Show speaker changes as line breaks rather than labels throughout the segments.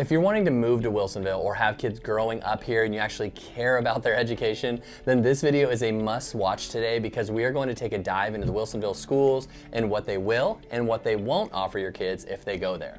If you're wanting to move to Wilsonville or have kids growing up here and you actually care about their education, then this video is a must watch today because we are going to take a dive into the Wilsonville schools and what they will and what they won't offer your kids if they go there.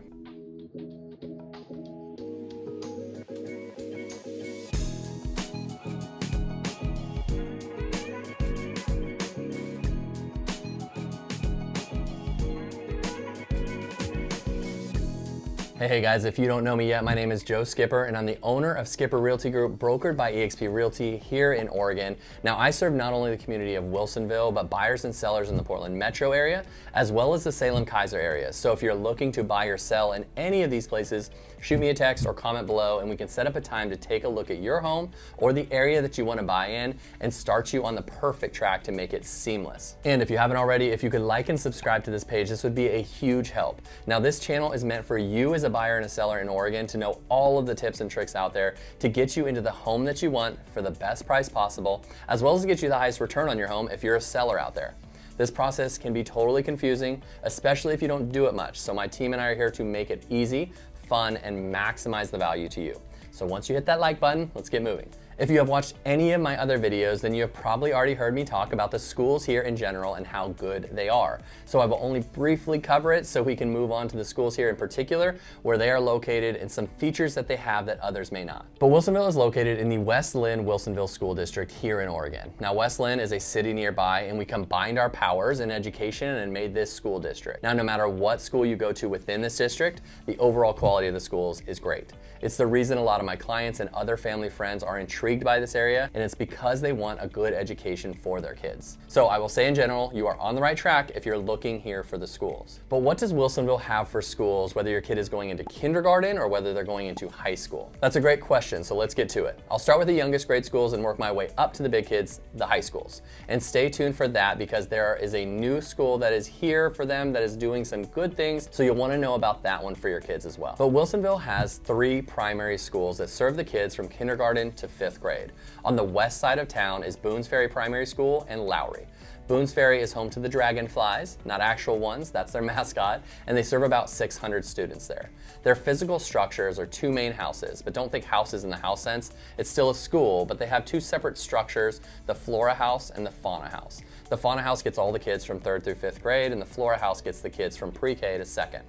Hey guys, if you don't know me yet, my name is Joe Skipper and I'm the owner of Skipper Realty Group, brokered by eXp Realty here in Oregon. Now I serve not only the community of Wilsonville, but buyers and sellers in the Portland metro area, as well as the Salem Keizer area. So if you're looking to buy or sell in any of these places, shoot me a text or comment below and we can set up a time to take a look at your home or the area that you want to buy in and start you on the perfect track to make it seamless. And if you haven't already, if you could like and subscribe to this page, this would be a huge help. Now this channel is meant for you as a buyer and a seller in Oregon to know all of the tips and tricks out there to get you into the home that you want for the best price possible, as well as to get you the highest return on your home if you're a seller out there. This process can be totally confusing, especially if you don't do it much. So my team and I are here to make it easy, fun, and maximize the value to you. So once you hit that like button, let's get moving. If you have watched any of my other videos, then you have probably already heard me talk about the schools here in general and how good they are. So I will only briefly cover it so we can move on to the schools here in particular, where they are located and some features that they have that others may not. But Wilsonville is located in the West Linn Wilsonville School District here in Oregon. Now West Linn is a city nearby and we combined our powers in education and made this school district. Now no matter what school you go to within this district, the overall quality of the schools is great. It's the reason a lot of my clients and other family friends are intrigued by this area, and it's because they want a good education for their kids. So I will say in general, you are on the right track if you're looking here for the schools. But what does Wilsonville have for schools, whether your kid is going into kindergarten or whether they're going into high school? That's a great question, so let's get to it. I'll start with the youngest grade schools and work my way up to the big kids, the high schools. And stay tuned for that because there is a new school that is here for them that is doing some good things, so you'll want to know about that one for your kids as well. But Wilsonville has 3 primary schools that serve the kids from kindergarten to 5th grade. On the west side of town is Boones Ferry Primary School and Lowrie. Boones Ferry is home to the dragonflies, not actual ones, that's their mascot, and they serve about 600 students there. Their physical structures are 2 main houses, but don't think houses in the house sense. It's still a school, but they have 2 separate structures, the Flora House and the Fauna House. The Fauna House gets all the kids from 3rd through 5th grade, and the Flora House gets the kids from pre-K to 2nd.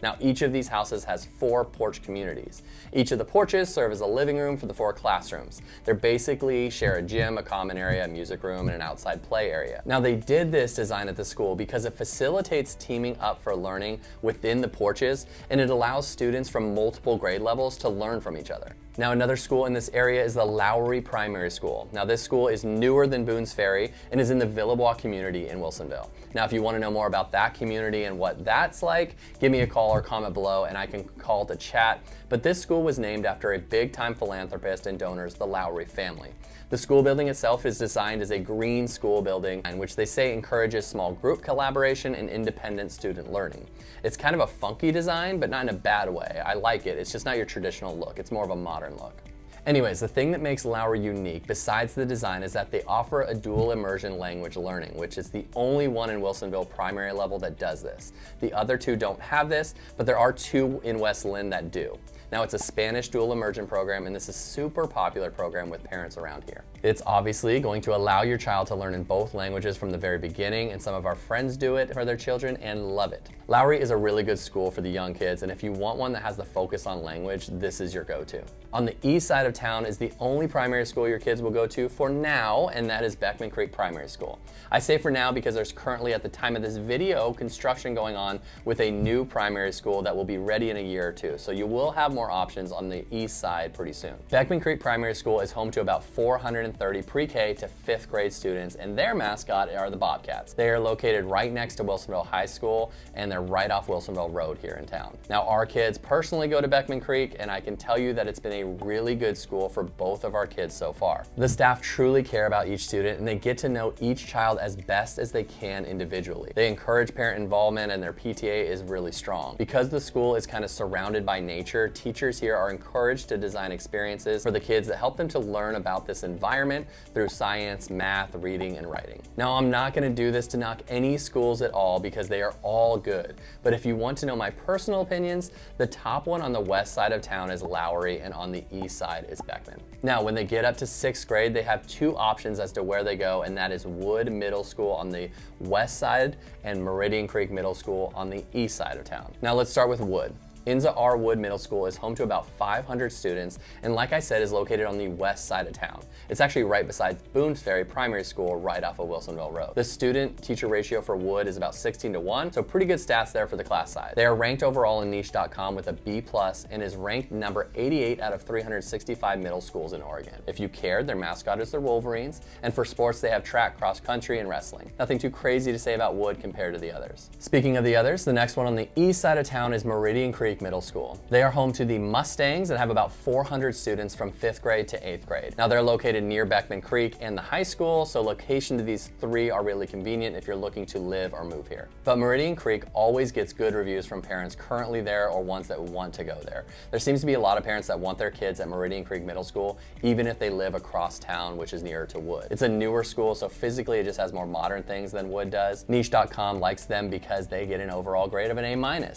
Now each of these houses has 4 porch communities. Each of the porches serve as a living room for the 4 classrooms. They're basically share a gym, a common area, a music room, and an outside play area. Now they did this design at the school because it facilitates teaming up for learning within the porches, and it allows students from multiple grade levels to learn from each other. Now another school in this area is the Lowrie Primary School. Now this school is newer than Boones Ferry and is in the Villebois community in Wilsonville. Now if you want to know more about that community and what that's like, give me a call or comment below and I can call to chat. But this school was named after a big time philanthropist and donors, the Lowrie family. The school building itself is designed as a green school building, in which they say encourages small group collaboration and independent student learning. It's kind of a funky design, but not in a bad way. I like it. It's just not your traditional look. It's more of a modern look. Anyways, the thing that makes Lowrie unique, besides the design, is that they offer a dual immersion language learning, which is the only one in Wilsonville primary level that does this. The other 2 don't have this, but there are 2 in West Linn that do. Now it's a Spanish dual immersion program, and this is a super popular program with parents around here. It's obviously going to allow your child to learn in both languages from the very beginning, and some of our friends do it for their children and love it. Lowrie is a really good school for the young kids, and if you want one that has the focus on language, this is your go-to. On the east side of town is the only primary school your kids will go to for now, and that is Beckman Creek Primary School. I say for now because there's currently, at the time of this video, construction going on with a new primary school that will be ready in a year or 2. So you will have more options on the east side pretty soon. Beckman Creek Primary School is home to about 430 pre-K to 5th grade students, and their mascot are the Bobcats. They are located right next to Wilsonville High School, and they're right off Wilsonville Road here in town. Now our kids personally go to Beckman Creek, and I can tell you that it's been a really good school for both of our kids so far. The staff truly care about each student, and they get to know each child as best as they can individually. They encourage parent involvement, and their PTA is really strong. Because the school is kind of surrounded by nature, teachers here are encouraged to design experiences for the kids that help them to learn about this environment through science, math, reading, and writing. Now, I'm not going to do this to knock any schools at all because they are all good, but if you want to know my personal opinions, the top one on the west side of town is Lowrie, and on the east side is Beckman. Now, when they get up to 6th grade, they have two options as to where they go, and that is Wood Middle School on the west side and Meridian Creek Middle School on the east side of town. Now let's start with Wood. Inza R. Wood Middle School is home to about 500 students, and like I said, is located on the west side of town. It's actually right beside Boones Ferry Primary School right off of Wilsonville Road. The student-teacher ratio for Wood is about 16:1, so pretty good stats there for the class size. They are ranked overall in niche.com with a B+, and is ranked number 88 out of 365 middle schools in Oregon. If you cared, their mascot is the Wolverines, and for sports, they have track, cross country, and wrestling. Nothing too crazy to say about Wood compared to the others. Speaking of the others, the next one on the east side of town is Meridian Creek Middle School. They are home to the Mustangs and have about 400 students from 5th grade to 8th grade. Now they're located near Beckman Creek and the high school, so location to these three are really convenient if you're looking to live or move here. But Meridian Creek always gets good reviews from parents currently there or ones that want to go there. There seems to be a lot of parents that want their kids at Meridian Creek Middle School, even if they live across town, which is nearer to Wood. It's a newer school, so physically it just has more modern things than Wood does. Niche.com likes them because they get an overall grade of an A-.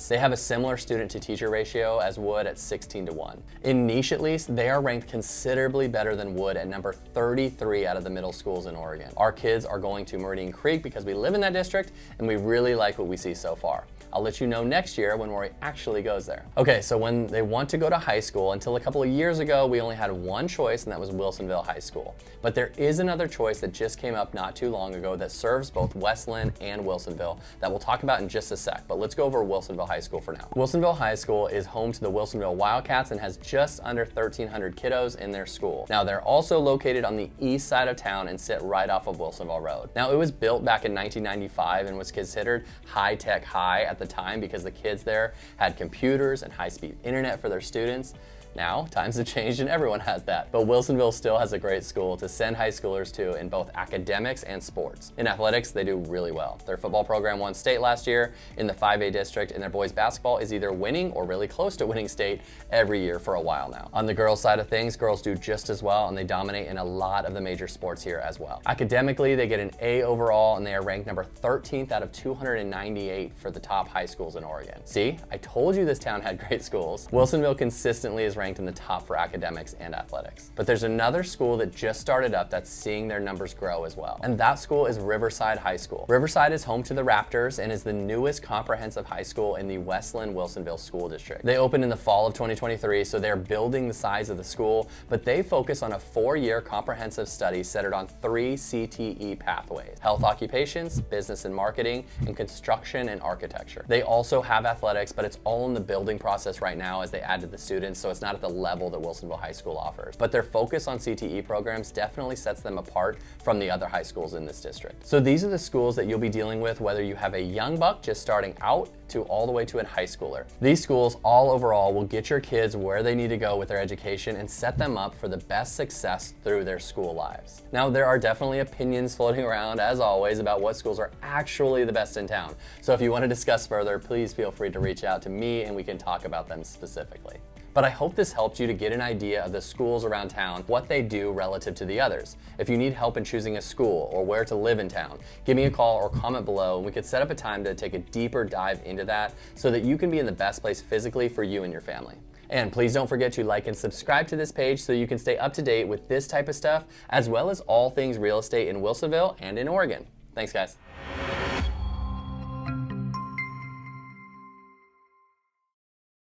They have a similar student-to-teacher ratio as Wood at 16:1. In niche at least, they are ranked considerably better than Wood at number 33 out of the middle schools in Oregon. Our kids are going to Meridian Creek because we live in that district and we really like what we see so far. I'll let you know next year when Rory actually goes there. Okay, so when they want to go to high school, until a couple of years ago, we only had one choice, and that was Wilsonville High School. But there is another choice that just came up not too long ago that serves both Westland and Wilsonville that we'll talk about in just a sec, but let's go over Wilsonville High School for now. Wilsonville High School is home to the Wilsonville Wildcats and has just under 1,300 kiddos in their school. Now, they're also located on the east side of town and sit right off of Wilsonville Road. Now, it was built back in 1995 and was considered high-tech high at the time because the kids there had computers and high-speed internet for their students. Now, times have changed and everyone has that, but Wilsonville still has a great school to send high schoolers to in both academics and sports. In athletics, they do really well. Their football program won state last year in the 5A district, and their boys basketball is either winning or really close to winning state every year for a while now. On the girls' side of things, girls do just as well, and they dominate in a lot of the major sports here as well. Academically, they get an A overall, and they are ranked number 13th out of 298 for the top high schools in Oregon. See, I told you this town had great schools. Wilsonville consistently is ranked in the top for academics and athletics. But there's another school that just started up that's seeing their numbers grow as well. And that school is Riverside High School. Riverside is home to the Raptors and is the newest comprehensive high school in the Westland-Wilsonville School District. They opened in the fall of 2023, so they're building the size of the school, but they focus on a 4-year comprehensive study centered on 3 CTE pathways: health occupations, business and marketing, and construction and architecture. They also have athletics, but it's all in the building process right now as they add to the students, so it's not at the level that Wilsonville High School offers. But their focus on CTE programs definitely sets them apart from the other high schools in this district. So these are the schools that you'll be dealing with whether you have a young buck just starting out to all the way to a high schooler. These schools all overall will get your kids where they need to go with their education and set them up for the best success through their school lives. Now, there are definitely opinions floating around, as always, about what schools are actually the best in town. So if you want to discuss further, please feel free to reach out to me and we can talk about them specifically. But I hope this helped you to get an idea of the schools around town, what they do relative to the others. If you need help in choosing a school or where to live in town, give me a call or comment below and we could set up a time to take a deeper dive into that so that you can be in the best place physically for you and your family. And please don't forget to like and subscribe to this page so you can stay up to date with this type of stuff, as well as all things real estate in Wilsonville and in Oregon. Thanks, guys.